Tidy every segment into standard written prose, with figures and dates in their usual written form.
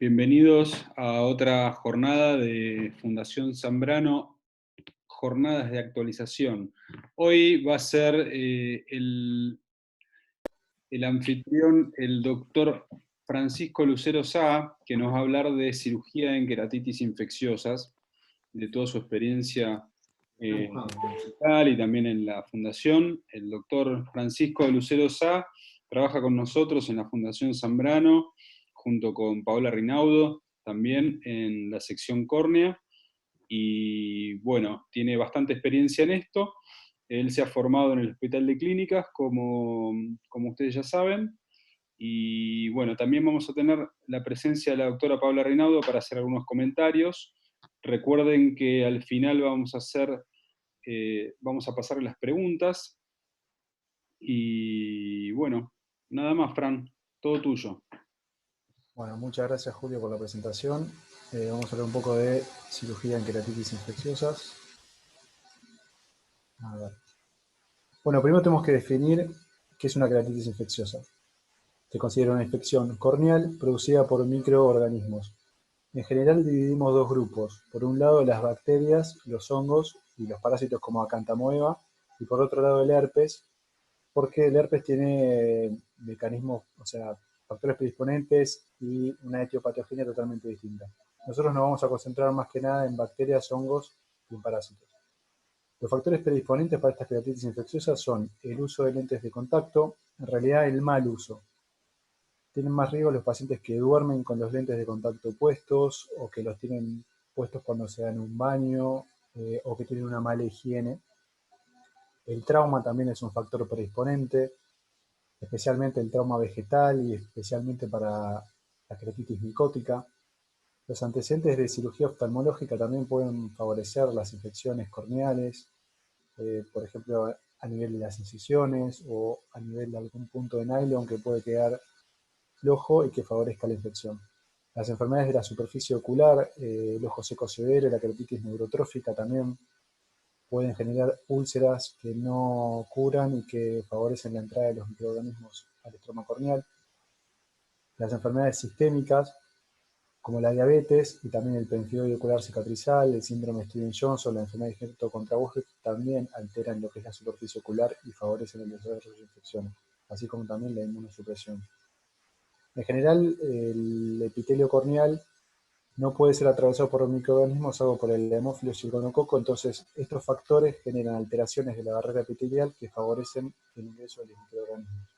Bienvenidos a otra jornada de Fundación Zambrano, jornadas de actualización. Hoy va a ser el anfitrión, el doctor Francisco Lucero Sá, que nos va a hablar de cirugía en queratitis infecciosas, de toda su experiencia en el hospital y también en la fundación. El doctor Francisco Lucero Sá trabaja con nosotros en la Fundación Zambrano, junto con Paola Rinaudo, también en la sección córnea, y bueno, tiene bastante experiencia en esto. Él se ha formado en el Hospital de Clínicas, como ustedes ya saben, y bueno, también vamos a tener la presencia de la doctora Paola Rinaudo para hacer algunos comentarios. Recuerden que al final vamos a pasar las preguntas, y bueno, nada más, Fran, todo tuyo. Bueno, muchas gracias Julio por la presentación. Vamos a hablar un poco de cirugía en queratitis infecciosas. A ver. Bueno, primero tenemos que definir qué es una queratitis infecciosa. Se considera una infección corneal producida por microorganismos. En general dividimos dos grupos. Por un lado las bacterias, los hongos y los parásitos como Acanthamoeba, y por otro lado el herpes, porque el herpes tiene mecanismos, o sea, factores predisponentes y una etiopatogenia totalmente distinta. Nosotros nos vamos a concentrar más que nada en bacterias, hongos y en parásitos. Los factores predisponentes para estas queratitis infecciosas son el uso de lentes de contacto, en realidad el mal uso. Tienen más riesgo los pacientes que duermen con los lentes de contacto puestos o que los tienen puestos cuando se dan un baño o que tienen una mala higiene. El trauma también es un factor predisponente, especialmente el trauma vegetal y especialmente para la queratitis micótica. Los antecedentes de cirugía oftalmológica también pueden favorecer las infecciones corneales, por ejemplo, a nivel de las incisiones o a nivel de algún punto de nylon que puede quedar flojo y que favorezca la infección. Las enfermedades de la superficie ocular, el ojo seco severo y la queratitis neurotrófica también pueden generar úlceras que no curan y que favorecen la entrada de los microorganismos al estroma corneal. Las enfermedades sistémicas, como la diabetes y también el pemphigoide ocular cicatrizal, el síndrome Stevens-Johnson, la enfermedad de Hector contrabujo, también alteran lo que es la superficie ocular y favorecen el desarrollo de infecciones, así como también la inmunosupresión. En general, el epitelio corneal no puede ser atravesado por microorganismos salvo por el hemófilos y el gonococo, entonces estos factores generan alteraciones de la barrera epitelial que favorecen el ingreso de los microorganismos.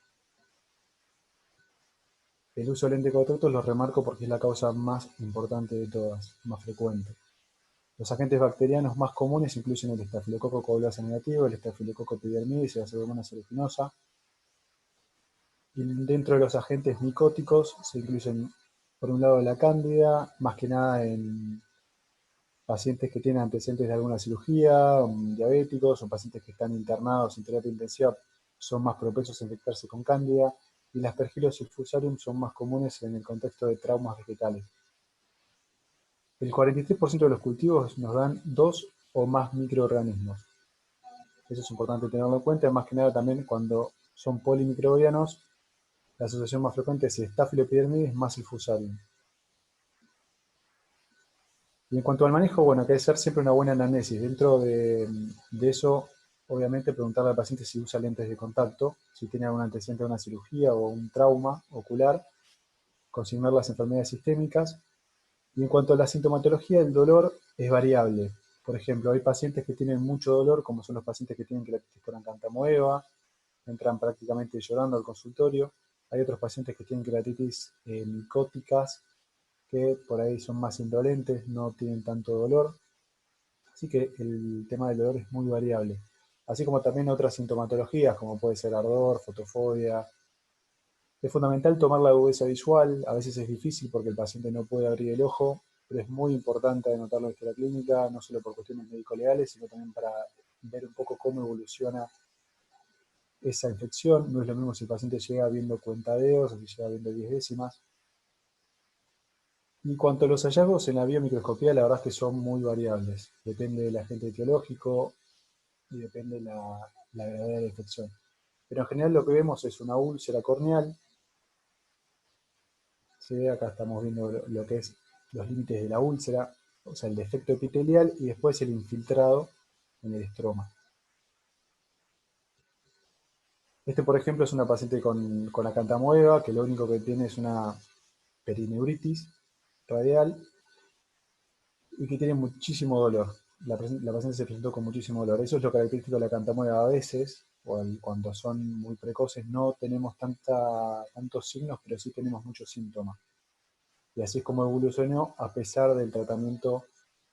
El uso de lente de contacto lo remarco porque es la causa más importante de todas, más frecuente. Los agentes bacterianos más comunes incluyen el estafilococo coagulasa negativo, el estafilococo epidermidis y la pseudomonas aeruginosa. Y dentro de los agentes micóticos se incluyen, por un lado, la cándida, más que nada en pacientes que tienen antecedentes de alguna cirugía, diabéticos o pacientes que están internados en terapia intensiva son más propensos a infectarse con cándida, y las Aspergillus fusarium son más comunes en el contexto de traumas vegetales. El 43% de los cultivos nos dan 2 o más microorganismos. Eso es importante tenerlo en cuenta, más que nada también cuando son polimicrobianos, la asociación más frecuente es el Staphyloepidermidis más el Fusarium. Y en cuanto al manejo, bueno, hay que hacer siempre una buena anamnesis. Dentro de eso, obviamente, preguntarle al paciente si usa lentes de contacto, si tiene algún antecedente de una cirugía o un trauma ocular, consignar las enfermedades sistémicas. Y en cuanto a la sintomatología, el dolor es variable. Por ejemplo, hay pacientes que tienen mucho dolor, como son los pacientes que tienen queratitis por Acanthamoeba, entran prácticamente llorando al consultorio. Hay otros pacientes que tienen queratitis micóticas, que por ahí son más indolentes, no tienen tanto dolor. Así que el tema del dolor es muy variable. Así como también otras sintomatologías, como puede ser ardor, fotofobia. Es fundamental tomar la agudeza visual, a veces es difícil porque el paciente no puede abrir el ojo, pero es muy importante anotarlo en la clínica, no solo por cuestiones médico-legales, sino también para ver un poco cómo evoluciona esa infección. No es lo mismo si el paciente llega viendo cuentadeos o si llega viendo 10 décimas. En cuanto a los hallazgos en la biomicroscopía, la verdad es que son muy variables. Depende del agente etiológico y depende de la gravedad de la infección. Pero en general lo que vemos es una úlcera corneal, ¿sí? Acá estamos viendo lo que es los límites de la úlcera, o sea, el defecto epitelial y después el infiltrado en el estroma. Este, por ejemplo, es una paciente con acantamoeba que lo único que tiene es una perineuritis radial y que tiene muchísimo dolor. La paciente se presentó con muchísimo dolor. Eso es lo característico de la acantamoeba a veces, cuando son muy precoces, no tenemos tantos signos, pero sí tenemos muchos síntomas. Y así es como evolucionó a pesar del tratamiento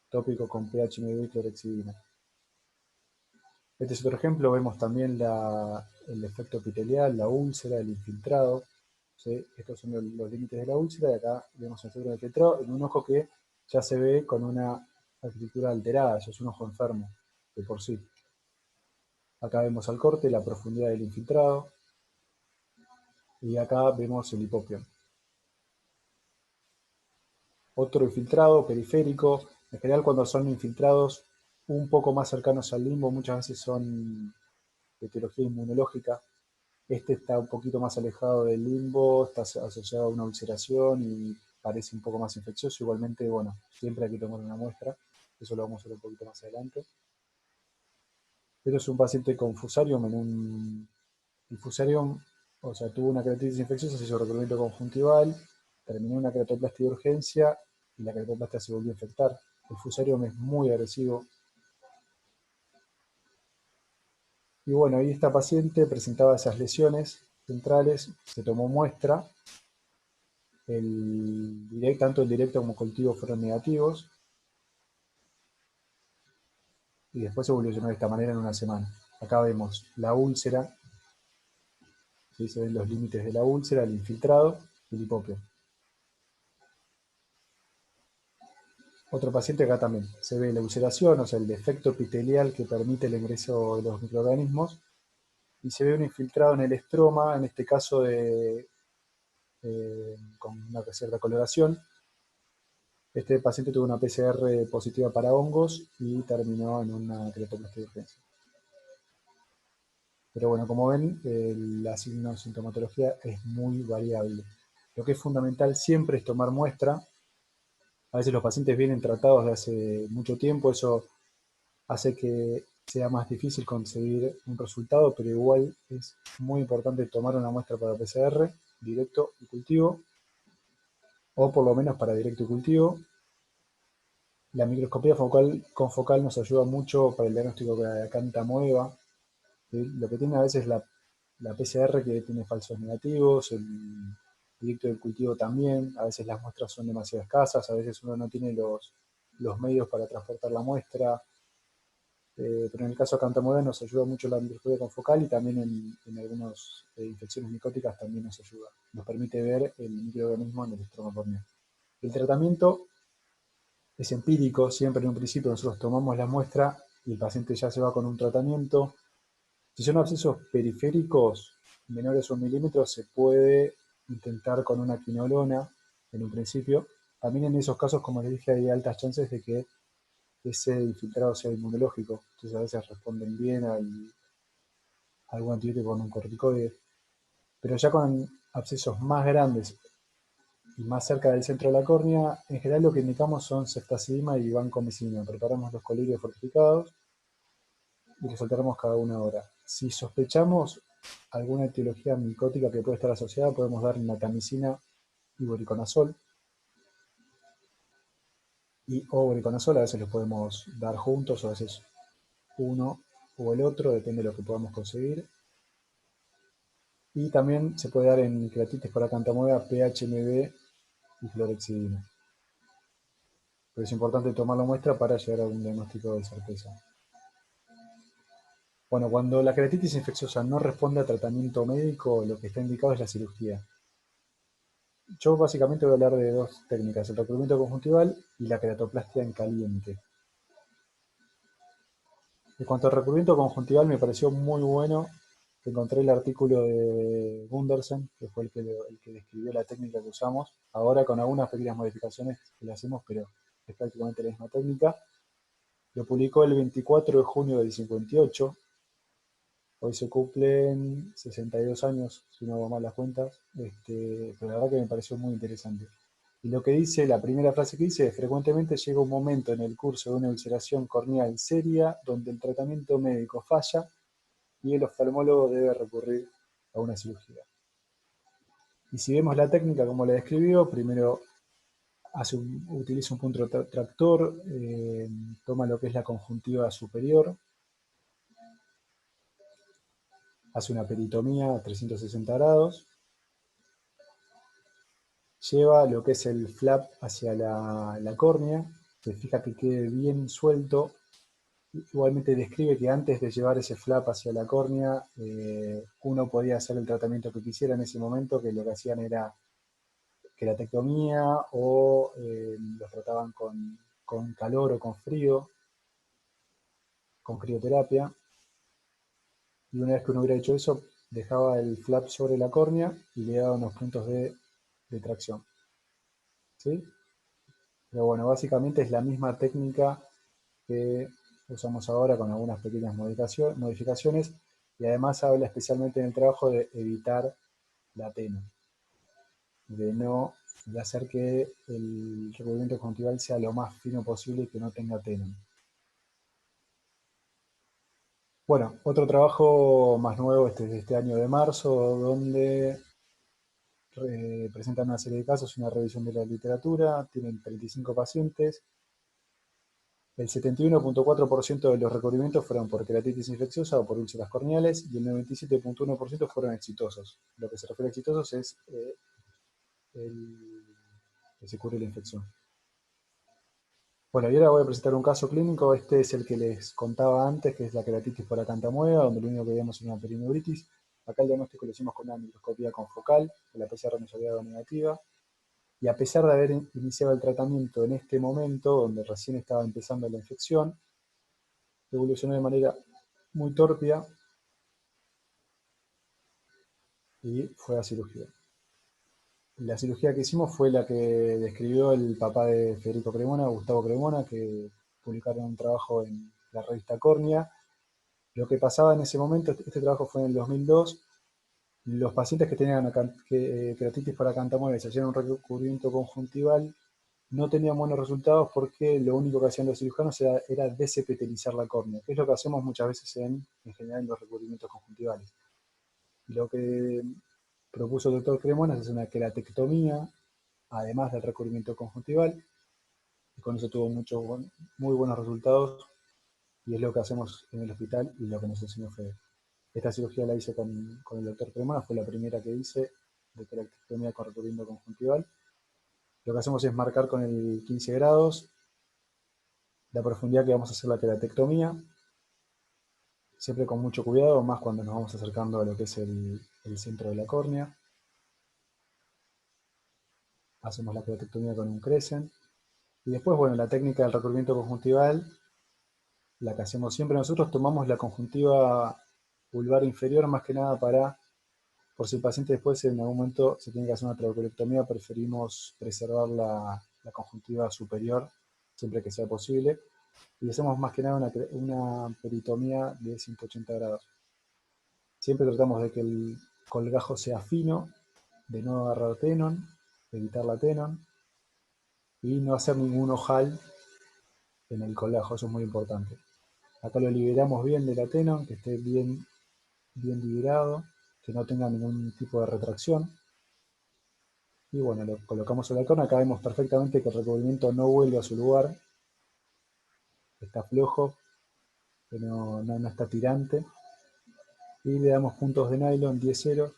tópico con PHMB y clorexidina. Este es otro ejemplo, vemos también el efecto epitelial, la úlcera, el infiltrado. ¿Sí? Estos son los límites de la úlcera y acá vemos el efecto infiltrado en un ojo que ya se ve con una arquitectura alterada, ya es un ojo enfermo de por sí. Acá vemos al corte, la profundidad del infiltrado y acá vemos el hipopio. Otro infiltrado periférico, en general cuando son infiltrados un poco más cercanos al limbo, muchas veces son de etiología inmunológica. Este está un poquito más alejado del limbo, está asociado a una ulceración y parece un poco más infeccioso. Igualmente, bueno, siempre hay que tomar una muestra, eso lo vamos a ver un poquito más adelante. Pero es un paciente con fusarium el fusarium, o sea, tuvo una keratitis infecciosa, se hizo recubrimiento conjuntival, terminó una keratoplastia de urgencia y la keratoplastia se volvió a infectar. El fusarium es muy agresivo. Y bueno, ahí esta paciente presentaba esas lesiones centrales, se tomó muestra, tanto el directo como cultivo fueron negativos, y después evolucionó de esta manera en una semana. Acá vemos la úlcera, ¿sí? Se ven los límites de la úlcera, el infiltrado y el hipopio. Otro paciente acá también se ve la ulceración, o sea, el defecto epitelial que permite el ingreso de los microorganismos, y se ve un infiltrado en el estroma, en este caso con una cierta coloración. Este paciente tuvo una PCR positiva para hongos y terminó en una keratoplastia de urgencia. Pero bueno, como ven, la sintomatología es muy variable. Lo que es fundamental siempre es tomar muestra. A veces los pacientes vienen tratados de hace mucho tiempo, eso hace que sea más difícil conseguir un resultado, pero igual es muy importante tomar una muestra para PCR, directo y cultivo, o por lo menos para directo y cultivo. La microscopía confocal nos ayuda mucho para el diagnóstico de acantamoeba. ¿Sí? Lo que tiene a veces la PCR que tiene falsos negativos, el directo del cultivo también, a veces las muestras son demasiado escasas, a veces uno no tiene los medios para transportar la muestra, pero en el caso de acantamoeba nos ayuda mucho la microscopía confocal y también en algunas infecciones micóticas también nos ayuda, nos permite ver el microorganismo en el estroma corneal. El tratamiento es empírico, siempre en un principio nosotros tomamos la muestra y el paciente ya se va con un tratamiento. Si son abscesos periféricos menores a 1 milímetro, se puede intentar con una quinolona en un principio. También en esos casos, como les dije, hay altas chances de que ese infiltrado sea inmunológico. Entonces a veces responden bien a algún antibiótico con un corticoide. Pero ya con abscesos más grandes y más cerca del centro de la córnea, en general lo que indicamos son ceftazidima y vancomicina. Preparamos los colirios fortificados y los alteramos cada 1 hora. Si sospechamos alguna etiología micótica que puede estar asociada, podemos dar natamicina y voriconazol. O voriconazol a veces los podemos dar juntos, o a veces uno o el otro, depende de lo que podamos conseguir. Y también se puede dar en keratitis por acantamoeba PHMB y clorexidina. Pero es importante tomar la muestra para llegar a un diagnóstico de certeza. Bueno, cuando la keratitis infecciosa no responde a tratamiento médico, lo que está indicado es la cirugía. Yo básicamente voy a hablar de dos técnicas, el recubrimiento conjuntival y la keratoplastia en caliente. En cuanto al recubrimiento conjuntival, me pareció muy bueno. Encontré el artículo de Gundersen, que fue el que describió la técnica que usamos, ahora con algunas pequeñas modificaciones que le hacemos, pero es prácticamente la misma técnica. Lo publicó el 24 de junio del 58. Hoy se cumplen 62 años, si no hago mal las cuentas, pero la verdad que me pareció muy interesante. Y lo que dice, la primera frase que dice es: frecuentemente llega un momento en el curso de una ulceración corneal seria donde el tratamiento médico falla y el oftalmólogo debe recurrir a una cirugía. Y si vemos la técnica como la describió, primero utiliza un punto tractor, toma lo que es la conjuntiva superior, hace una peritomía a 360 grados, lleva lo que es el flap hacia la córnea, se fija que quede bien suelto. Igualmente describe que antes de llevar ese flap hacia la córnea, uno podía hacer el tratamiento que quisiera en ese momento, que lo que hacían era queratectomía o los trataban con calor o con frío, con crioterapia. Y una vez que uno hubiera hecho eso, dejaba el flap sobre la córnea y le daba unos puntos de tracción. ¿Sí? Pero bueno, básicamente es la misma técnica que usamos ahora con algunas pequeñas modificaciones, y además habla especialmente en el trabajo de evitar la tena, de hacer que el recubrimiento conjuntival sea lo más fino posible y que no tenga tena. Bueno, otro trabajo más nuevo de este año de marzo, donde presentan una serie de casos, una revisión de la literatura, tienen 35 pacientes. El 71.4% de los recubrimientos fueron por queratitis infecciosa o por úlceras corneales y el 97.1% fueron exitosos. Lo que se refiere a exitosos es que se cure la infección. Bueno, y ahora voy a presentar un caso clínico. Este es el que les contaba antes, que es la queratitis por acantamueda, donde lo único que vemos es una perineuritis. Acá el diagnóstico lo hicimos con una microscopía confocal, que la PCR nos había dado negativa. Y a pesar de haber iniciado el tratamiento en este momento, donde recién estaba empezando la infección, evolucionó de manera muy torpia y fue a cirugía. La cirugía que hicimos fue la que describió el papá de Federico Cremona, Gustavo Cremona, que publicaron un trabajo en la revista Córnea. Lo que pasaba en ese momento, este trabajo fue en el 2002, los pacientes que tenían queratitis por acantamuela y se hacían un recubrimiento conjuntival no tenían buenos resultados porque lo único que hacían los cirujanos era desepitelizar la córnea, que es lo que hacemos muchas veces en general en los recubrimientos conjuntivales. Lo que propuso el doctor Cremona es una queratectomía, además del recubrimiento conjuntival, y con eso tuvo muy buenos resultados, y es lo que hacemos en el hospital y lo que nos enseñó Fede. Esta cirugía la hice con el doctor Cremona, fue la primera que hice de queratectomía con recubrimiento conjuntival. Lo que hacemos es marcar con el 15 grados la profundidad que vamos a hacer la queratectomía, siempre con mucho cuidado, más cuando nos vamos acercando a lo que es el centro de la córnea. Hacemos la queratectomía con un Crescent. Y después, bueno, la técnica del recubrimiento conjuntival, la que hacemos siempre nosotros, tomamos la conjuntiva vulvar inferior más que nada por si el paciente después en algún momento se tiene que hacer una trabeculectomía, preferimos preservar la conjuntiva superior siempre que sea posible. Y hacemos más que nada una peritomía de 180 grados. Siempre tratamos de que el colgajo sea fino, de no agarrar tenon, evitar la tenon y no hacer ningún ojal en el colgajo, eso es muy importante. Acá lo liberamos bien de la tenon, que esté bien liberado, que no tenga ningún tipo de retracción. Y bueno, lo colocamos sobre la córnea. Acá vemos perfectamente que el recubrimiento no vuelve a su lugar, está flojo, que no está tirante. Y le damos puntos de nylon 10-0.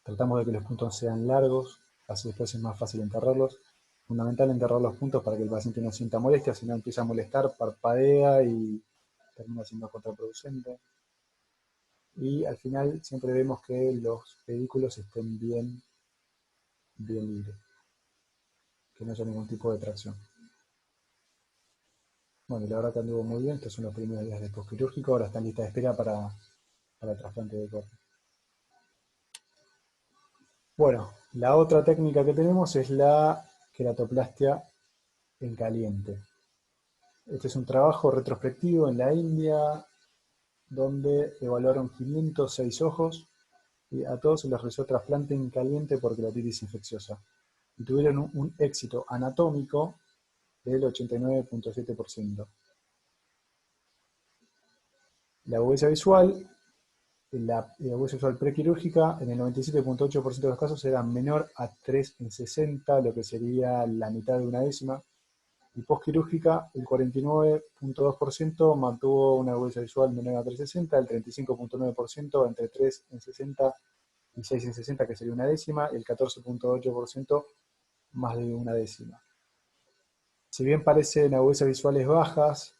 Tratamos de que los puntos sean largos, así después es más fácil enterrarlos. Fundamental enterrar los puntos para que el paciente no sienta molestia, si no empieza a molestar, parpadea y termina siendo contraproducente. Y al final siempre vemos que los pedículos estén bien libres, que no haya ningún tipo de tracción. Bueno, la verdad que anduvo muy bien, estos son los primeros días de postquirúrgico, ahora está en lista de espera para el trasplante de córnea. Bueno, la otra técnica que tenemos es la queratoplastia en caliente. Este es un trabajo retrospectivo en la India, donde evaluaron 506 ojos y a todos se les realizó trasplante en caliente por queratitis infecciosa. Y tuvieron un éxito anatómico del 89.7%. La agudeza visual, la agudeza visual prequirúrgica, en el 97.8% de los casos era menor a 3 en 60, lo que sería la mitad de una décima. Y postquirúrgica, el 49.2% mantuvo una agudeza visual menor a 3,60, el 35.9% entre 3 en 60 y 6 en 60, que sería una décima, y el 14.8% más de una décima. Si bien parecen agudezas visuales bajas,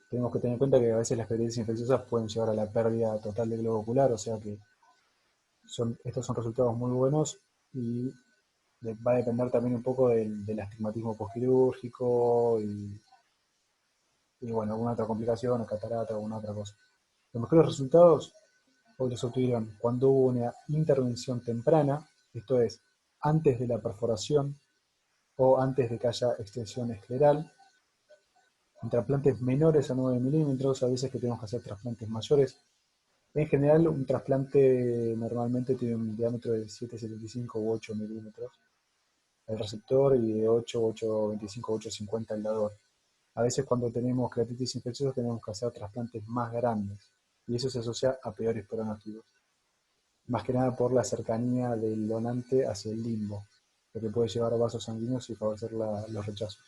tenemos que tener en cuenta que a veces las queratitis infecciosas pueden llevar a la pérdida total del globo ocular, o sea que estos son resultados muy buenos y va a depender también un poco del astigmatismo postquirúrgico y bueno, alguna otra complicación, o catarata, o alguna otra cosa. Los mejores resultados hoy los obtuvieron cuando hubo una intervención temprana, esto es, antes de la perforación o antes de que haya extensión escleral, en trasplantes menores a 9 milímetros, a veces que tenemos que hacer trasplantes mayores. En general, un trasplante normalmente tiene un diámetro de 7,75 u 8 milímetros el receptor y de 8, 8,25, 8,50 el dador. A veces cuando tenemos queratitis infecciosa tenemos que hacer trasplantes más grandes y eso se asocia a peores pronósticos. Más que nada por la cercanía del donante hacia el limbo, lo que puede llevar a vasos sanguíneos y favorecer los rechazos.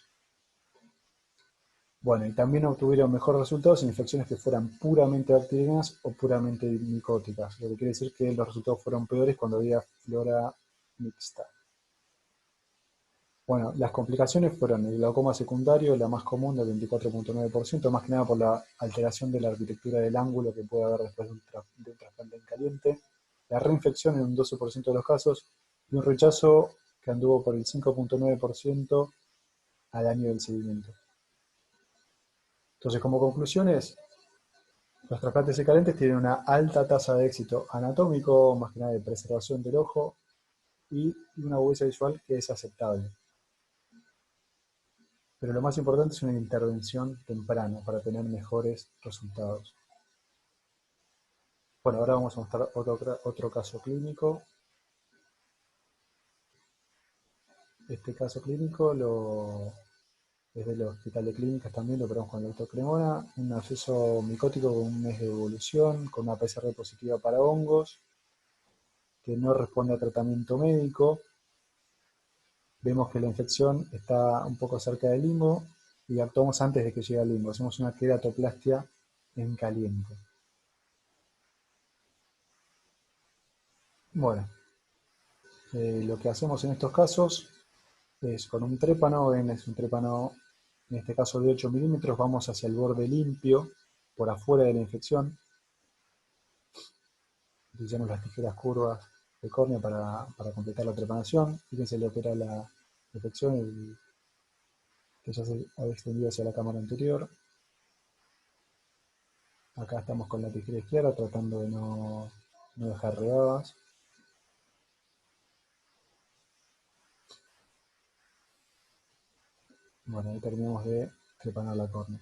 Bueno, y también obtuvieron mejores resultados en infecciones que fueran puramente bacterianas o puramente micóticas, lo que quiere decir que los resultados fueron peores cuando había flora mixta. Bueno, las complicaciones fueron el glaucoma secundario, la más común del 24.9%, más que nada por la alteración de la arquitectura del ángulo que puede haber después de un trasplante en caliente, la reinfección en un 12% de los casos y un rechazo que anduvo por el 5.9% al año del seguimiento. Entonces, como conclusiones, los trasplantes calientes tienen una alta tasa de éxito anatómico, más que nada de preservación del ojo, y una agudeza visual que es aceptable. Pero lo más importante es una intervención temprana para tener mejores resultados. Bueno, ahora vamos a mostrar otro caso clínico. Este caso clínico es del Hospital de Clínicas también, lo operamos con el doctor Cremona, un absceso micótico con un mes de evolución, con una PCR positiva para hongos, que no responde a tratamiento médico. Vemos que la infección está un poco cerca del limbo y actuamos antes de que llegue al limbo. Hacemos una queratoplastia en caliente. Bueno, lo que hacemos en estos casos es con un trépano, es un trépano en este caso de 8 milímetros, vamos hacia el borde limpio, por afuera de la infección. Utilizamos las tijeras curvas de córnea para completar la trepanación. Fíjense, le opera la infección que ya se ha extendido hacia la cámara anterior. Acá estamos con la tijera izquierda tratando de no dejar rebadas. Bueno, ahí terminamos de trepanar la córnea.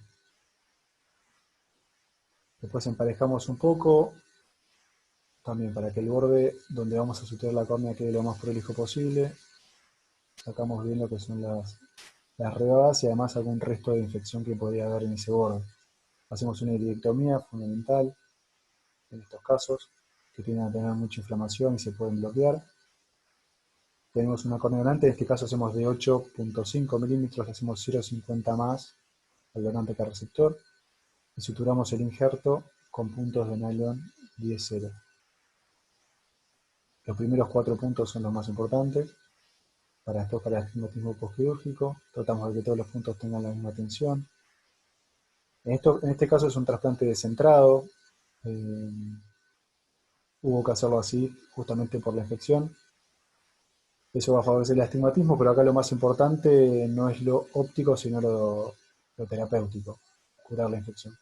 Después emparejamos un poco, también para que el borde donde vamos a suturar la córnea quede lo más prolijo posible. Sacamos bien lo que son las rebadas y además algún resto de infección que podría haber en ese borde. Hacemos una iridectomía fundamental en estos casos, que tienden a tener mucha inflamación y se pueden bloquear. Tenemos una córnea donante, en este caso hacemos de 8.5 milímetros, le hacemos 0,50 más al donante que al receptor y suturamos el injerto con puntos de nylon 10-0. Los primeros 4 puntos son los más importantes. Para el astigmatismo postquirúrgico, tratamos de que todos los puntos tengan la misma tensión. En este caso es un trasplante descentrado. Hubo que hacerlo así justamente por la infección. Eso va a favorecer el astigmatismo, pero acá lo más importante no es lo óptico, sino lo terapéutico, curar la infección.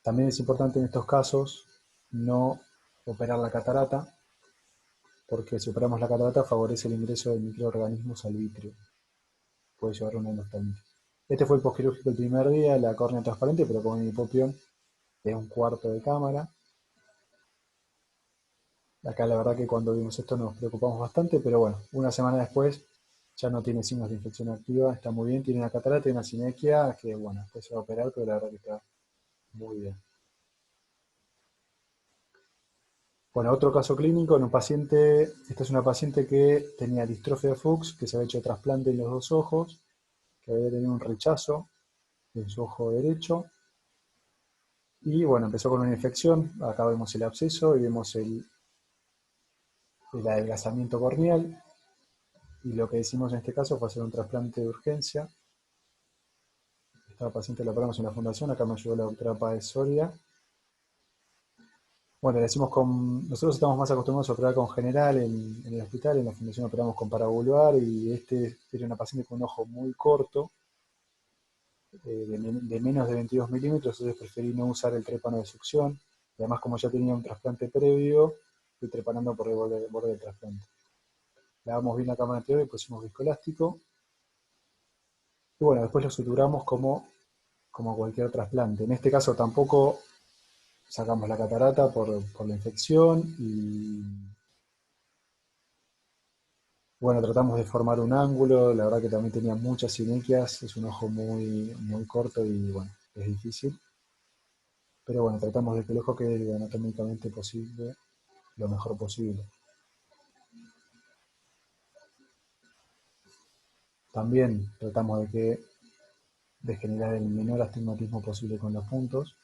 También es importante en estos casos no operar la catarata, porque si operamos la catarata favorece el ingreso de microorganismos al vitrio. Puede llevar a una endostamitis. Este fue el posquirúrgico el primer día, la córnea transparente, pero con un hipopión de 1/4 de cámara. Acá la verdad que cuando vimos esto nos preocupamos bastante, pero bueno, una semana después ya no tiene signos de infección activa, está muy bien, tiene una catarata y una sinequia que bueno, después se va a operar, pero la verdad que está muy bien. Bueno, otro caso clínico en un paciente, esta es una paciente que tenía distrofia de Fuchs, que se había hecho trasplante en los dos ojos, que había tenido un rechazo en su ojo derecho, y bueno, empezó con una infección, acá vemos el absceso y vemos el adelgazamiento corneal, y lo que hicimos en este caso fue hacer un trasplante de urgencia. Esta paciente la operamos en la fundación, acá me ayudó la doctora Páez Soria. Bueno, nosotros estamos más acostumbrados a operar con general en el hospital, en la fundación operamos con parabulbar y este era una paciente con un ojo muy corto, de menos de 22 milímetros, entonces preferí no usar el trépano de succión. Y además, como ya tenía un trasplante previo, fui trepanando por el borde del trasplante. Lavamos bien la cámara anterior y pusimos viscoelástico. Y bueno, después lo suturamos como cualquier trasplante. En este caso tampoco sacamos la catarata por la infección y bueno, tratamos de formar un ángulo, la verdad que también tenía muchas sinequias, es un ojo muy, muy corto y bueno, es difícil. Pero bueno, tratamos de que el ojo quede anatómicamente posible, lo mejor posible. También tratamos de generar el menor astigmatismo posible con los puntos.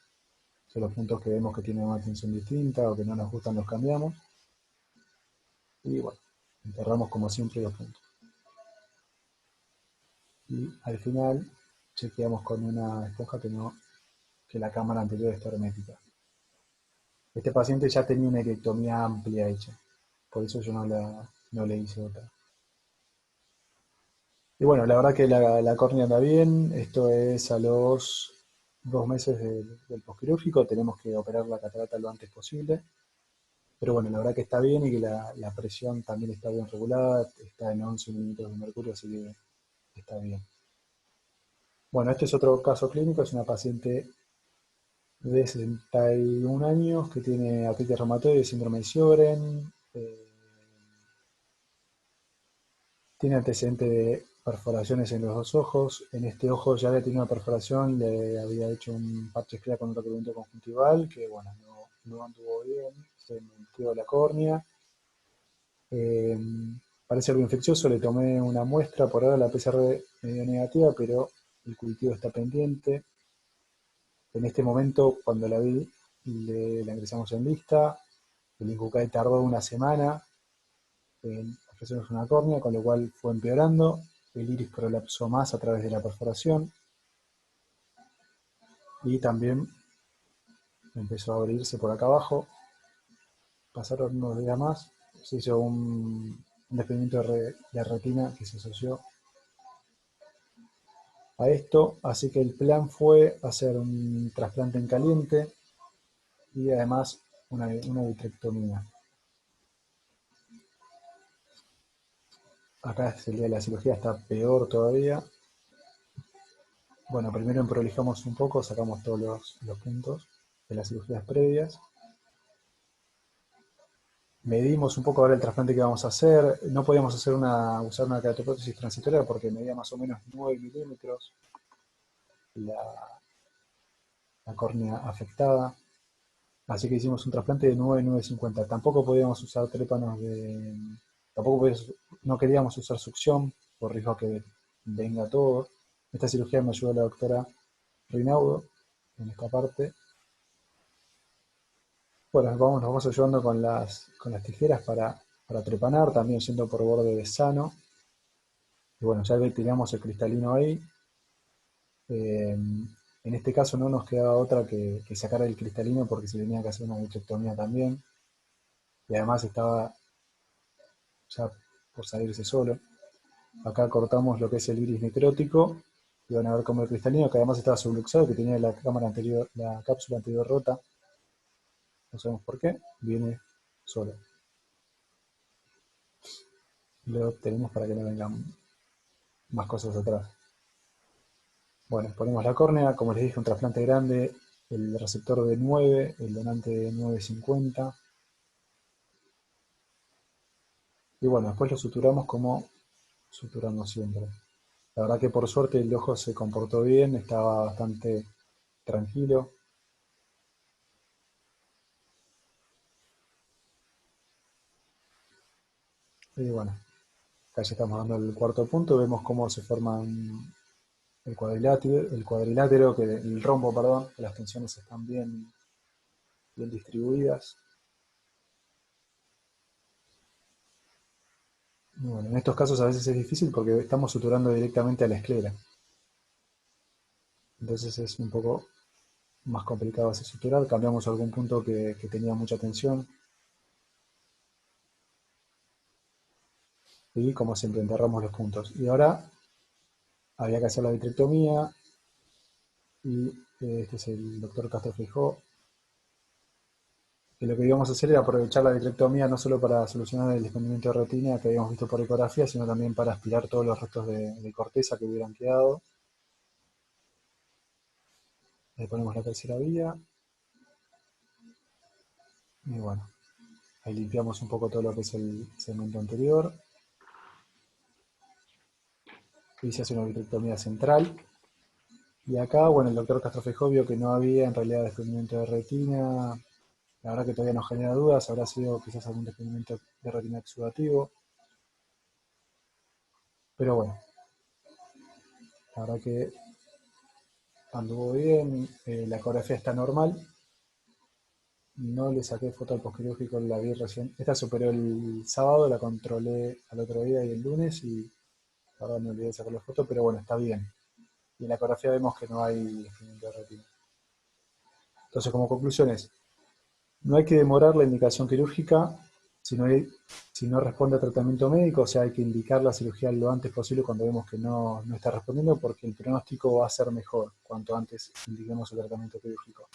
Son los puntos que vemos que tienen una tensión distinta o que no nos gustan los cambiamos. Y bueno, enterramos como siempre los puntos. Y al final chequeamos con una esponja que la cámara anterior está hermética. Este paciente ya tenía una ectomía amplia hecha, por eso yo no le hice otra. Y bueno, la verdad que la córnea anda bien, esto es a los 2 meses del posquirúrgico, tenemos que operar la catarata lo antes posible, pero bueno, la verdad que está bien y que la presión también está bien regulada, está en 11 milímetros de mercurio, así que está bien. Bueno, este es otro caso clínico, es una paciente de 61 años que tiene artritis reumatoide, síndrome de Sjögren, tiene antecedente de perforaciones en los dos ojos. En este ojo ya había tenido una perforación, le había hecho un parche esclera con un recubrimiento conjuntival, que bueno, no anduvo bien, se metió la córnea. Eh, Parece algo infeccioso, le tomé una muestra, por ahora la PCR medio negativa, pero el cultivo está pendiente. En este momento, cuando la vi, la ingresamos en lista. El Incucae tardó una semana en ofrecernos una córnea, con lo cual fue empeorando. El iris prolapsó más a través de la perforación y también empezó a abrirse por acá abajo. Pasaron unos días más, se hizo un desprendimiento de retina que se asoció a esto, así que el plan fue hacer un trasplante en caliente y además una vitrectomía. Acá es el día de la cirugía, está peor todavía. Bueno, primero emprolijamos un poco, sacamos todos los puntos de las cirugías previas. Medimos un poco ahora el trasplante que vamos a hacer. No podíamos usar una queratoprótesis transitoria porque medía más o menos 9 milímetros la córnea afectada. Así que hicimos un trasplante de 9,950. Tampoco podíamos usar trépanos no queríamos usar succión por riesgo a que venga todo. Esta cirugía me ayudó la doctora Rinaudo en esta parte. Bueno, nos vamos ayudando con las tijeras para trepanar, también yendo por borde de sano. Y bueno, ya tiramos el cristalino ahí. En este caso no nos quedaba otra que sacar el cristalino porque se tenía que hacer una vitrectomía también. Y además estaba ya por salirse solo. Acá cortamos lo que es el iris necrótico. Y van a ver cómo el cristalino, que además estaba subluxado, que tenía la cápsula anterior rota, no sabemos por qué, viene solo. Lo tenemos para que no vengan más cosas atrás. Bueno, ponemos la córnea, como les dije, un trasplante grande, el receptor de 9, el donante de 9,50. Y bueno, después lo suturamos como suturamos siempre. La verdad que por suerte el ojo se comportó bien, estaba bastante tranquilo. Y bueno, acá ya estamos dando el cuarto punto, vemos cómo se forman el cuadrilátero, que el rombo, perdón, que las tensiones están bien distribuidas. Y bueno, en estos casos a veces es difícil porque estamos suturando directamente a la esclera. Entonces es un poco más complicado así suturar. Cambiamos algún punto que tenía mucha tensión. Y como siempre enterramos los puntos. Y ahora había que hacer la vitrectomía. Y este es el doctor Castro Feijó. Que lo que íbamos a hacer era aprovechar la vitrectomía no solo para solucionar el desprendimiento de retina que habíamos visto por ecografía, sino también para aspirar todos los restos de corteza que hubieran quedado. Le ponemos la tercera vía. Y bueno, ahí limpiamos un poco todo lo que es el segmento anterior. Y se hace una vitrectomía central. Y acá, bueno, el doctor Castrofejó vio que no había en realidad desprendimiento de retina. La verdad que todavía nos genera dudas, habrá sido quizás algún desprendimiento de retina exudativo. Pero bueno, la verdad que anduvo bien, la ecografía está normal. No le saqué foto al posquirúrgico, la vi recién. Esta superó el sábado, la controlé al otro día y el lunes y la verdad me olvidé de sacarle foto, pero bueno, está bien. Y en la ecografía vemos que no hay desprendimiento de retina. Entonces, como conclusiones, no hay que demorar la indicación quirúrgica si no responde a tratamiento médico, o sea, hay que indicar la cirugía lo antes posible cuando vemos que no está respondiendo, porque el pronóstico va a ser mejor cuanto antes indiquemos el tratamiento quirúrgico.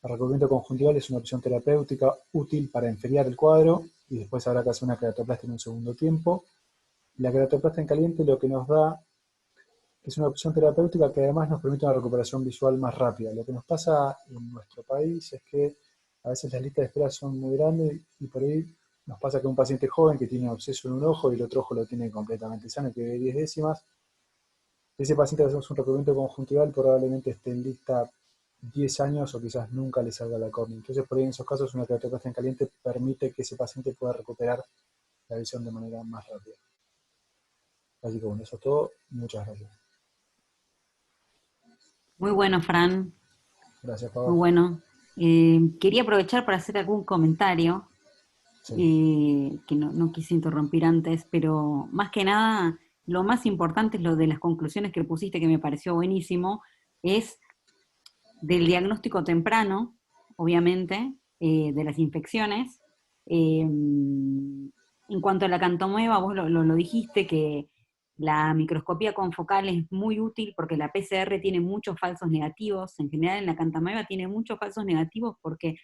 El recubrimiento conjuntival es una opción terapéutica útil para enfriar el cuadro y después habrá que hacer una queratoplastia en un segundo tiempo. La queratoplastia en caliente lo que nos da es una opción terapéutica que además nos permite una recuperación visual más rápida. Lo que nos pasa en nuestro país es que a veces las listas de espera son muy grandes y por ahí nos pasa que un paciente joven que tiene un absceso en un ojo y el otro ojo lo tiene completamente sano, que ve 10 décimas, ese paciente que hacemos un recubrimiento conjuntival probablemente esté en lista 10 años o quizás nunca le salga la córnea. Entonces por ahí en esos casos una queratoplastia en caliente permite que ese paciente pueda recuperar la visión de manera más rápida. Así que bueno, eso es todo. Muchas gracias. Muy bueno, Fran, Gracias, muy Pablo. bueno. Quería aprovechar para hacer algún comentario, Sí. que no quise interrumpir antes, pero más que nada, lo más importante es lo de las conclusiones que pusiste, que me pareció buenísimo, es del diagnóstico temprano, obviamente, de las infecciones. En cuanto a la cantomueva, vos lo dijiste, que la microscopía confocal es muy útil porque la PCR tiene muchos falsos negativos. En general, en la cantomueva tiene muchos falsos negativos porque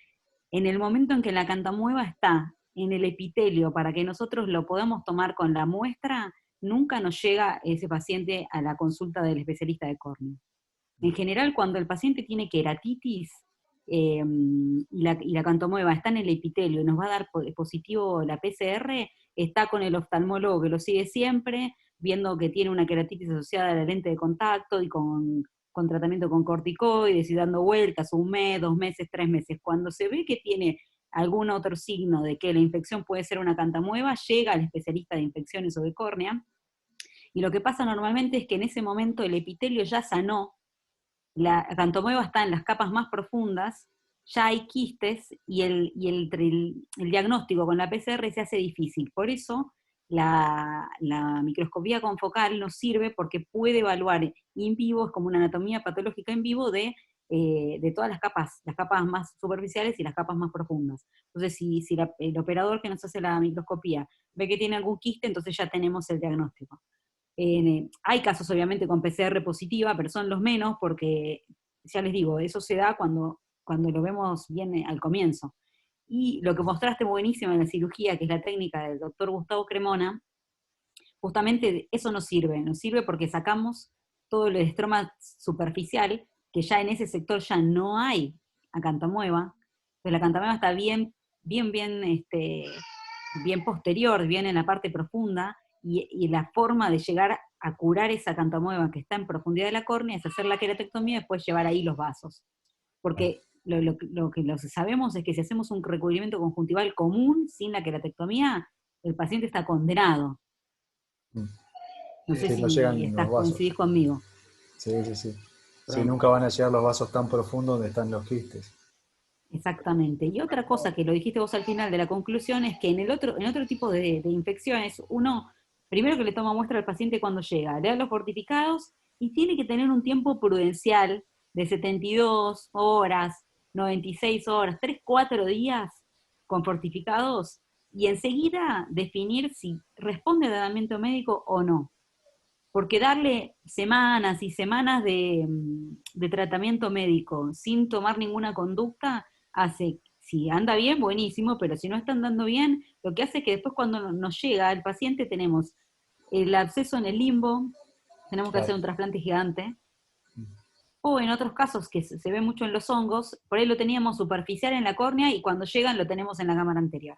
en el momento en que la cantomueva está en el epitelio para que nosotros lo podamos tomar con la muestra, nunca nos llega ese paciente a la consulta del especialista de córnea. En general, cuando el paciente tiene queratitis y la cantomueva está en el epitelio y nos va a dar positivo la PCR, está con el oftalmólogo que lo sigue siempre, viendo que tiene una queratitis asociada a la lente de contacto y con tratamiento con corticoides y dando vueltas 1 mes, 2 meses, 3 meses. Cuando se ve que tiene algún otro signo de que la infección puede ser una cantamueva, llega al especialista de infecciones o de córnea, y lo que pasa normalmente es que en ese momento el epitelio ya sanó, la cantomueva está en las capas más profundas, ya hay quistes y el diagnóstico con la PCR se hace difícil. Por eso la microscopía confocal nos sirve porque puede evaluar in vivo, es como una anatomía patológica en vivo de todas las capas más superficiales y las capas más profundas. Entonces, si el operador que nos hace la microscopía ve que tiene algún quiste, entonces ya tenemos el diagnóstico. Hay casos obviamente con PCR positiva, pero son los menos porque, ya les digo, eso se da cuando lo vemos bien al comienzo. Y lo que mostraste buenísimo en la cirugía, que es la técnica del doctor Gustavo Cremona, justamente eso nos sirve porque sacamos todo el estroma superficial, que ya en ese sector ya no hay acantomueva, entonces la acantomueva está bien posterior, bien en la parte profunda, y la forma de llegar a curar esa acantomueva que está en profundidad de la córnea es hacer la queratectomía y después llevar ahí los vasos. Porque lo que sabemos es que si hacemos un recubrimiento conjuntival común, sin la queratectomía, el paciente está condenado. No sé Sí, no si llegan los coincidís vasos. conmigo. Sí, sí, sí. Sí, nunca van a llegar los vasos tan profundos donde están los quistes. Exactamente. Y otra cosa que lo dijiste vos al final de la conclusión es que en otro tipo de infecciones, uno, primero que le toma muestra al paciente cuando llega, le da los fortificados y tiene que tener un tiempo prudencial de 72 horas, 96 horas, 3, 4 días con fortificados y enseguida definir si responde al tratamiento médico o no. Porque darle semanas y semanas de tratamiento médico sin tomar ninguna conducta hace, si anda bien, buenísimo, pero si no está andando bien, lo que hace es que después cuando nos llega el paciente tenemos el absceso en el limbo, tenemos que hacer Claro. un trasplante gigante, o en otros casos que se ve mucho en los hongos, por ahí lo teníamos superficial en la córnea y cuando llegan lo tenemos en la cámara anterior.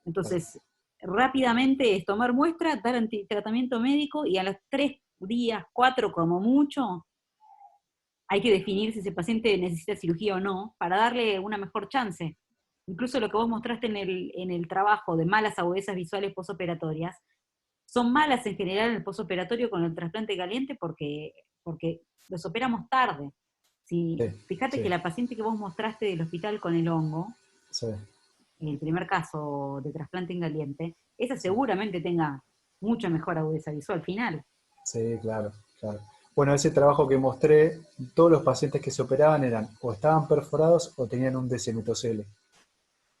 Entonces, rápidamente es tomar muestra, dar tratamiento médico y a los 3 días, 4 como mucho, hay que definir si ese paciente necesita cirugía o no, para darle una mejor chance. Incluso lo que vos mostraste en el trabajo de malas agudezas visuales posoperatorias, son malas en general en el posoperatorio con el trasplante caliente porque los operamos tarde. Sí, Fíjate sí, que la paciente que vos mostraste del hospital con el hongo, sí, el primer caso de trasplante en caliente, esa sí. seguramente tenga mucha mejor agudeza visual final. Sí, claro, claro. Bueno, ese trabajo que mostré, todos los pacientes que se operaban eran o estaban perforados o tenían un descemetocele.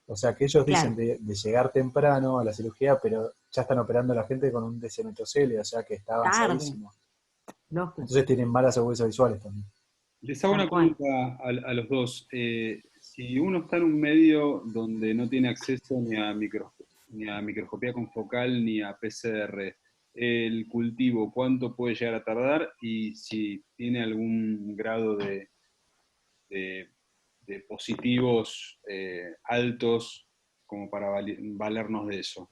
O sea que ellos dicen Claro, de llegar temprano a la cirugía, pero ya están operando a la gente con un descemetocele, o sea que está tarde, avanzadísimo. lógico, Entonces tienen malas agudezas visuales también. Les hago tal una cual. pregunta a los dos. Si uno está en un medio donde no tiene acceso ni a microscopía confocal ni a PCR, el cultivo, ¿cuánto puede llegar a tardar? Y si tiene algún grado de- de positivos altos como para valernos de eso.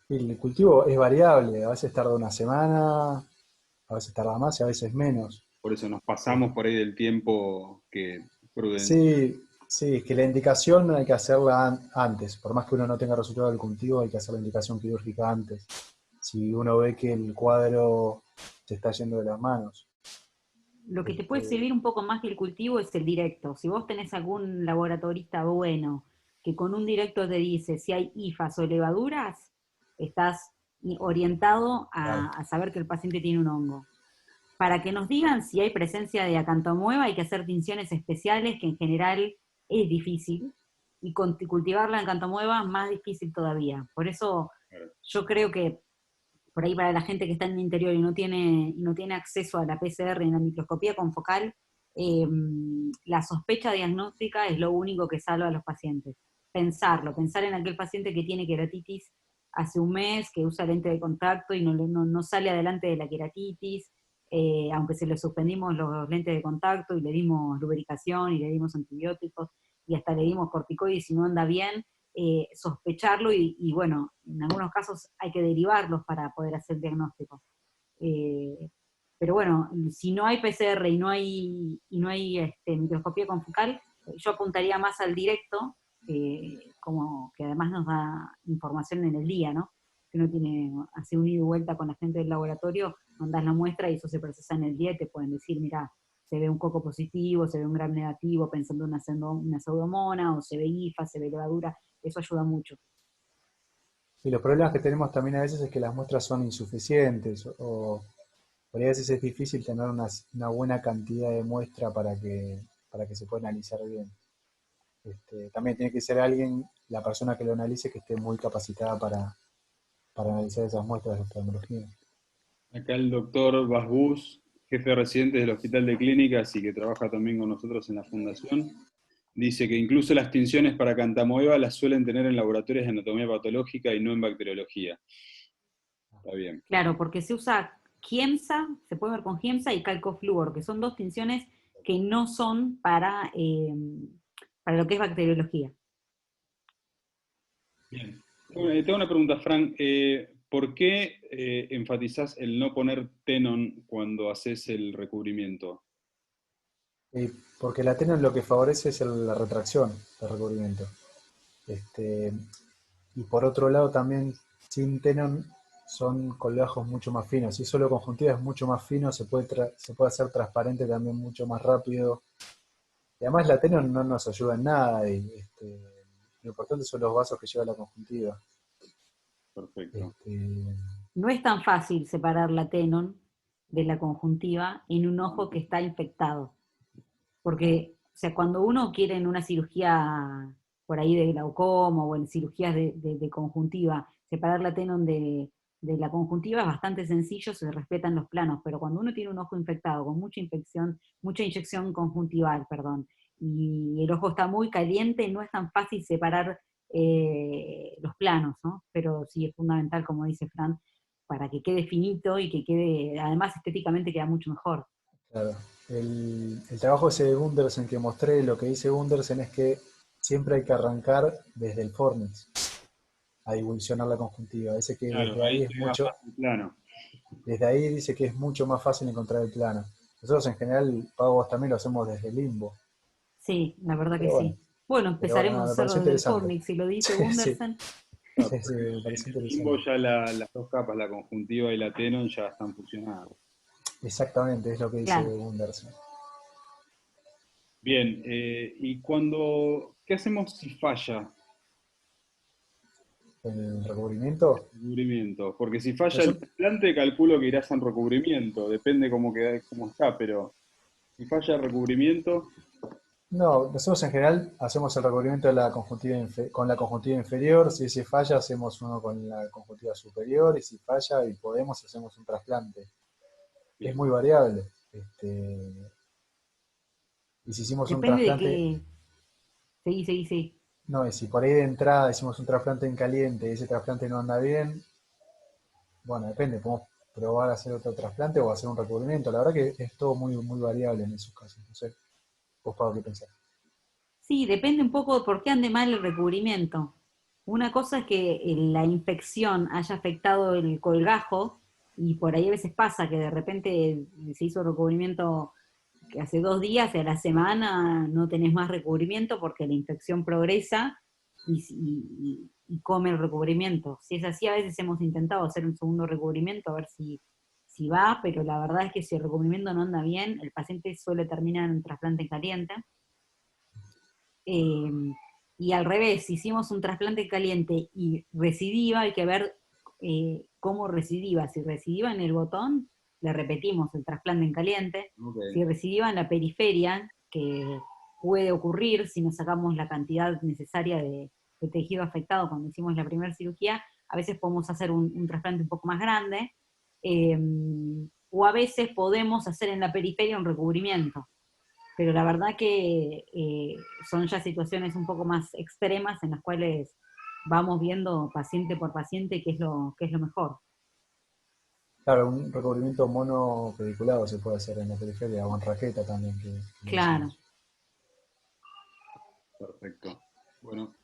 Y el cultivo es variable, a veces tarda una semana, a veces tarda más y a veces menos. Por eso nos pasamos por ahí del tiempo que prudencia. Sí, sí, es que la indicación hay que hacerla antes. Por más que uno no tenga resultado del cultivo, hay que hacer la indicación quirúrgica antes. Si uno ve que el cuadro se está yendo de las manos. Lo que te puede Este, servir un poco más que el cultivo es el directo. Si vos tenés algún laboratorista bueno que con un directo te dice si hay hifas o levaduras, estás orientado claro, a saber que el paciente tiene un hongo. Para que nos digan si hay presencia de acantomueva hay que hacer tinciones especiales, que en general es difícil, y cultivar la acantomueva más difícil todavía. Por eso yo creo que por ahí para la gente que está en el interior y no tiene acceso a la PCR en la microscopía confocal, la sospecha diagnóstica es lo único que salva a los pacientes. Pensar en aquel paciente que tiene queratitis hace un mes, que usa lente de contacto y no sale adelante de la queratitis, aunque se le suspendimos los lentes de contacto y le dimos lubricación y le dimos antibióticos y hasta le dimos corticoides y no anda bien, sospecharlo bueno, en algunos casos hay que derivarlos para poder hacer el diagnóstico. Eh, pero bueno, si no hay PCR y no hay microscopía confocal, yo apuntaría más al directo, como que además nos da información en el día, ¿no? Que uno tiene, hace un ida y vuelta con la gente del laboratorio, mandás la muestra y eso se procesa en el día y te pueden decir, mira, se ve un coco positivo, se ve un gram negativo pensando en una pseudomona, o se ve IFA, se ve levadura, eso ayuda mucho. y los problemas que tenemos también a veces es que las muestras son insuficientes o por ahí a veces es difícil tener una buena cantidad de muestra para que se pueda analizar bien. También tiene que ser alguien, la persona que lo analice, que esté muy capacitada para analizar esas muestras de oftalmología. Acá el doctor Basbús, jefe de residentes del Hospital de Clínicas y que trabaja también con nosotros en la fundación, dice que incluso las tinciones para Cantamoeba las suelen tener en laboratorios de anatomía patológica y no en bacteriología. Está bien. Claro, porque se usa Giemsa, se puede ver con Giemsa y calcofluor, que son dos tinciones que no son para lo que es bacteriología. Bien. Tengo una pregunta, Fran. ¿Por qué enfatizás el no poner tenon cuando haces el recubrimiento? Porque la tenon lo que favorece es la retracción del recubrimiento. Y por otro lado también, sin tenon son colgajos mucho más finos. Si solo conjuntiva es mucho más fino, se puede hacer transparente también mucho más rápido. Y además la tenon no nos ayuda en nada. Lo importante son los vasos que lleva la conjuntiva. Perfecto. No es tan fácil separar la tenon de la conjuntiva en un ojo que está infectado. Porque, o sea, cuando uno quiere en una cirugía por ahí de glaucoma o en cirugías de conjuntiva, separar la tenon de la conjuntiva es bastante sencillo, se respetan los planos, pero cuando uno tiene un ojo infectado con mucha infección, mucha inyección conjuntival, perdón, y el ojo está muy caliente, no es tan fácil separar los planos, ¿no? Pero sí es fundamental, como dice Fran, para que quede finito y que quede, además estéticamente queda mucho mejor. Claro. El trabajo ese de Gundersen que mostré, lo que dice Gundersen es que siempre hay que arrancar desde el fornix a divulsionar la conjuntiva. Dice que Claro, desde ahí ahí es queda mucho, fácil plano. desde ahí dice que es mucho más fácil encontrar el plano. Nosotros en general, pagos también lo hacemos desde el limbo. Sí, la verdad que Pero bueno, sí. Bueno, nada, empezaremos a me pareció hacerlo desde el interesante. Fornix, si lo dice Sí, Gundersen. Ah, sí, me pareció en el limbo interesante. ya las dos capas, la conjuntiva y la tenon, ya están fusionadas. Exactamente, es lo que dice Claro. Gundersen. Bien, ¿qué hacemos si falla El recubrimiento. el recubrimiento? Porque si falla el Nosotros, trasplante, calculo que irás en recubrimiento, depende cómo está, pero si falla el recubrimiento, no, nosotros en general hacemos el recubrimiento de la conjuntiva con la conjuntiva inferior. Si ese falla, hacemos uno con la conjuntiva superior. Y si falla y podemos, hacemos un trasplante. Es bien, muy variable. Y si hicimos un Depende de trasplante, qué. Sí, sí, sí. no, y si por ahí de entrada hicimos un trasplante en caliente y ese trasplante no anda bien, bueno, depende, podemos probar a hacer otro trasplante o hacer un recubrimiento. La verdad que es todo muy, muy variable en esos casos. No sé, vos, Pablo, ¿qué pensás? Sí, depende un poco de por qué ande mal el recubrimiento. Una cosa es que la infección haya afectado el colgajo, y por ahí a veces pasa que de repente se hizo recubrimiento que hace 2 días y a la semana no tenés más recubrimiento porque la infección progresa y come el recubrimiento. Si es así, a veces hemos intentado hacer un segundo recubrimiento a ver si va, pero la verdad es que si el recubrimiento no anda bien, el paciente suele terminar en un trasplante caliente. Eh, y al revés, si hicimos un trasplante caliente y recidiva, hay que ver cómo recidiva. Si recidiva en el botón, le repetimos el trasplante en caliente. ok. Si recidiva en la periferia, que puede ocurrir si no sacamos la cantidad necesaria de tejido afectado cuando hicimos la primera cirugía, a veces podemos hacer un trasplante un poco más grande, eh, o a veces podemos hacer en la periferia un recubrimiento, pero la verdad que son ya situaciones un poco más extremas en las cuales vamos viendo paciente por paciente qué es lo mejor. Claro, un recubrimiento monopediculado se puede hacer en la periferia o en raqueta también, que lo Claro. usamos. Perfecto. Bueno,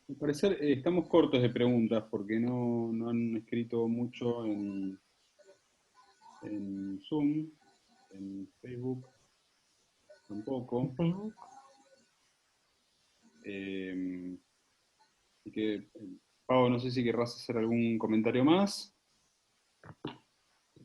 al parecer estamos cortos de preguntas porque no han escrito mucho en Zoom, en Facebook En tampoco. Facebook. Eh, Así que, Pau, no sé si querrás hacer algún comentario más.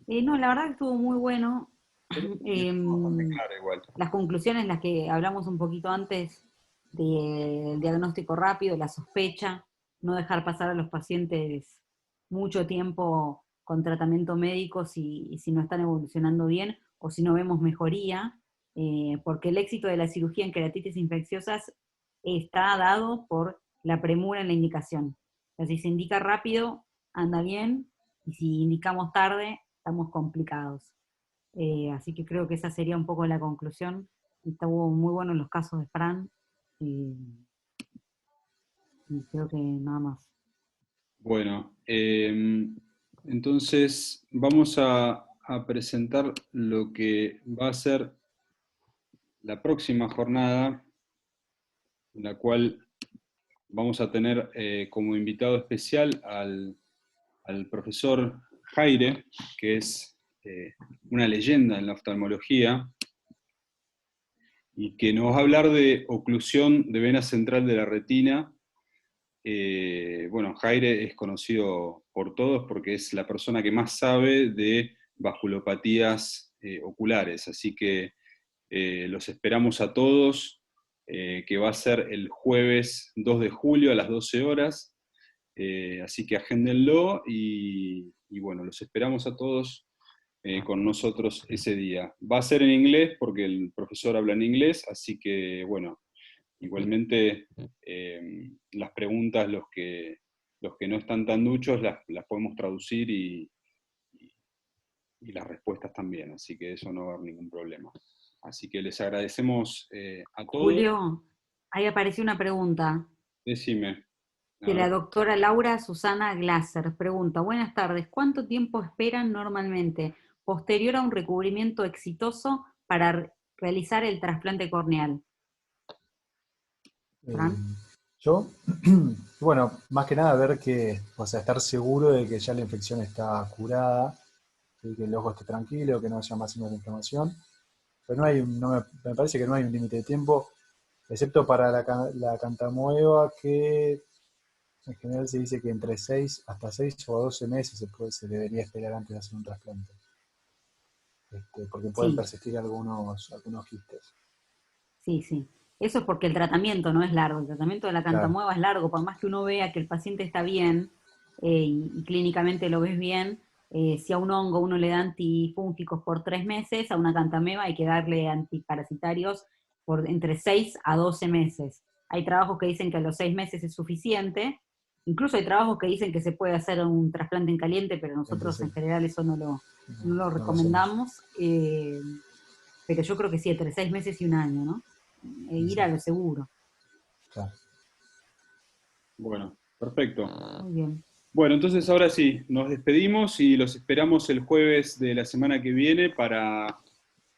No, la verdad que estuvo muy bueno. Pero bastante Em, claro igual. las conclusiones, las que hablamos un poquito antes del diagnóstico rápido, la sospecha, no dejar pasar a los pacientes mucho tiempo con tratamiento médico si no están evolucionando bien o si no vemos mejoría, porque el éxito de la cirugía en queratitis infecciosas está dado por la premura en la indicación. O sea, si se indica rápido, anda bien, y si indicamos tarde, estamos complicados. Así que creo que esa sería un poco la conclusión. Y estuvo muy bueno en los casos de Fran. Y, y creo que nada más. Bueno, entonces vamos a presentar lo que va a ser la próxima jornada, en la cual vamos a tener como invitado especial al profesor Jaire, que es una leyenda en la oftalmología, y que nos va a hablar de oclusión de vena central de la retina. Bueno, Jaire es conocido por todos porque es la persona que más sabe de vasculopatías oculares, así que los esperamos a todos, que va a ser el jueves 2 de julio a las 12 horas, así que agéndenlo y bueno, los esperamos a todos con nosotros ese día. Va a ser en inglés porque el profesor habla en inglés, así que bueno, igualmente las preguntas, los que no están tan duchos, las podemos traducir y las respuestas también, así que eso no va a haber ningún problema. Así que les agradecemos a todos. Julio, ahí apareció una pregunta Decime. A de la ver. doctora Laura Susana Glasser. Pregunta, buenas tardes, ¿cuánto tiempo esperan normalmente posterior a un recubrimiento exitoso para realizar el trasplante corneal? Eh, ¿Fran? yo, bueno, más que nada ver que, o sea, estar seguro de que ya la infección está curada, ¿sí? Que el ojo esté tranquilo, que no haya más signos de inflamación. Pero no hay, me parece que no hay un límite de tiempo, excepto para la cantamoeba, que en general se dice que entre 6 hasta 6 o 12 meses se debería esperar antes de hacer un trasplante, porque pueden Sí, persistir algunos quistes. sí, sí. Eso es porque el tratamiento no es largo, el tratamiento de la Claro, cantamueva es largo, por más que uno vea que el paciente está bien y clínicamente lo ves bien, si a un hongo uno le da antifúngicos por 3 meses, a una cantamueva hay que darle antiparasitarios por entre 6 a 12 meses. Hay trabajos que dicen que a los 6 meses es suficiente, incluso hay trabajos que dicen que se puede hacer un trasplante en caliente, pero nosotros entonces en general eso no lo no lo hacemos. recomendamos. Pero yo creo que sí, entre 6 meses y un año, ¿no? Y Ir sí, a lo seguro. claro. Bueno, perfecto. Muy bien. Bueno, entonces ahora sí, nos despedimos y los esperamos el jueves de la semana que viene para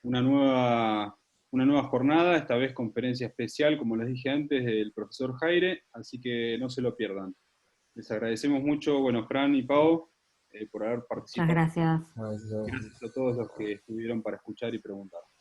una una nueva jornada, esta vez conferencia especial, como les dije antes, del profesor Jaire, así que no se lo pierdan. Les agradecemos mucho, bueno, Fran y Pau, por haber Muchas participado. gracias. A veces, Gracias a todos los que estuvieron para escuchar y preguntar.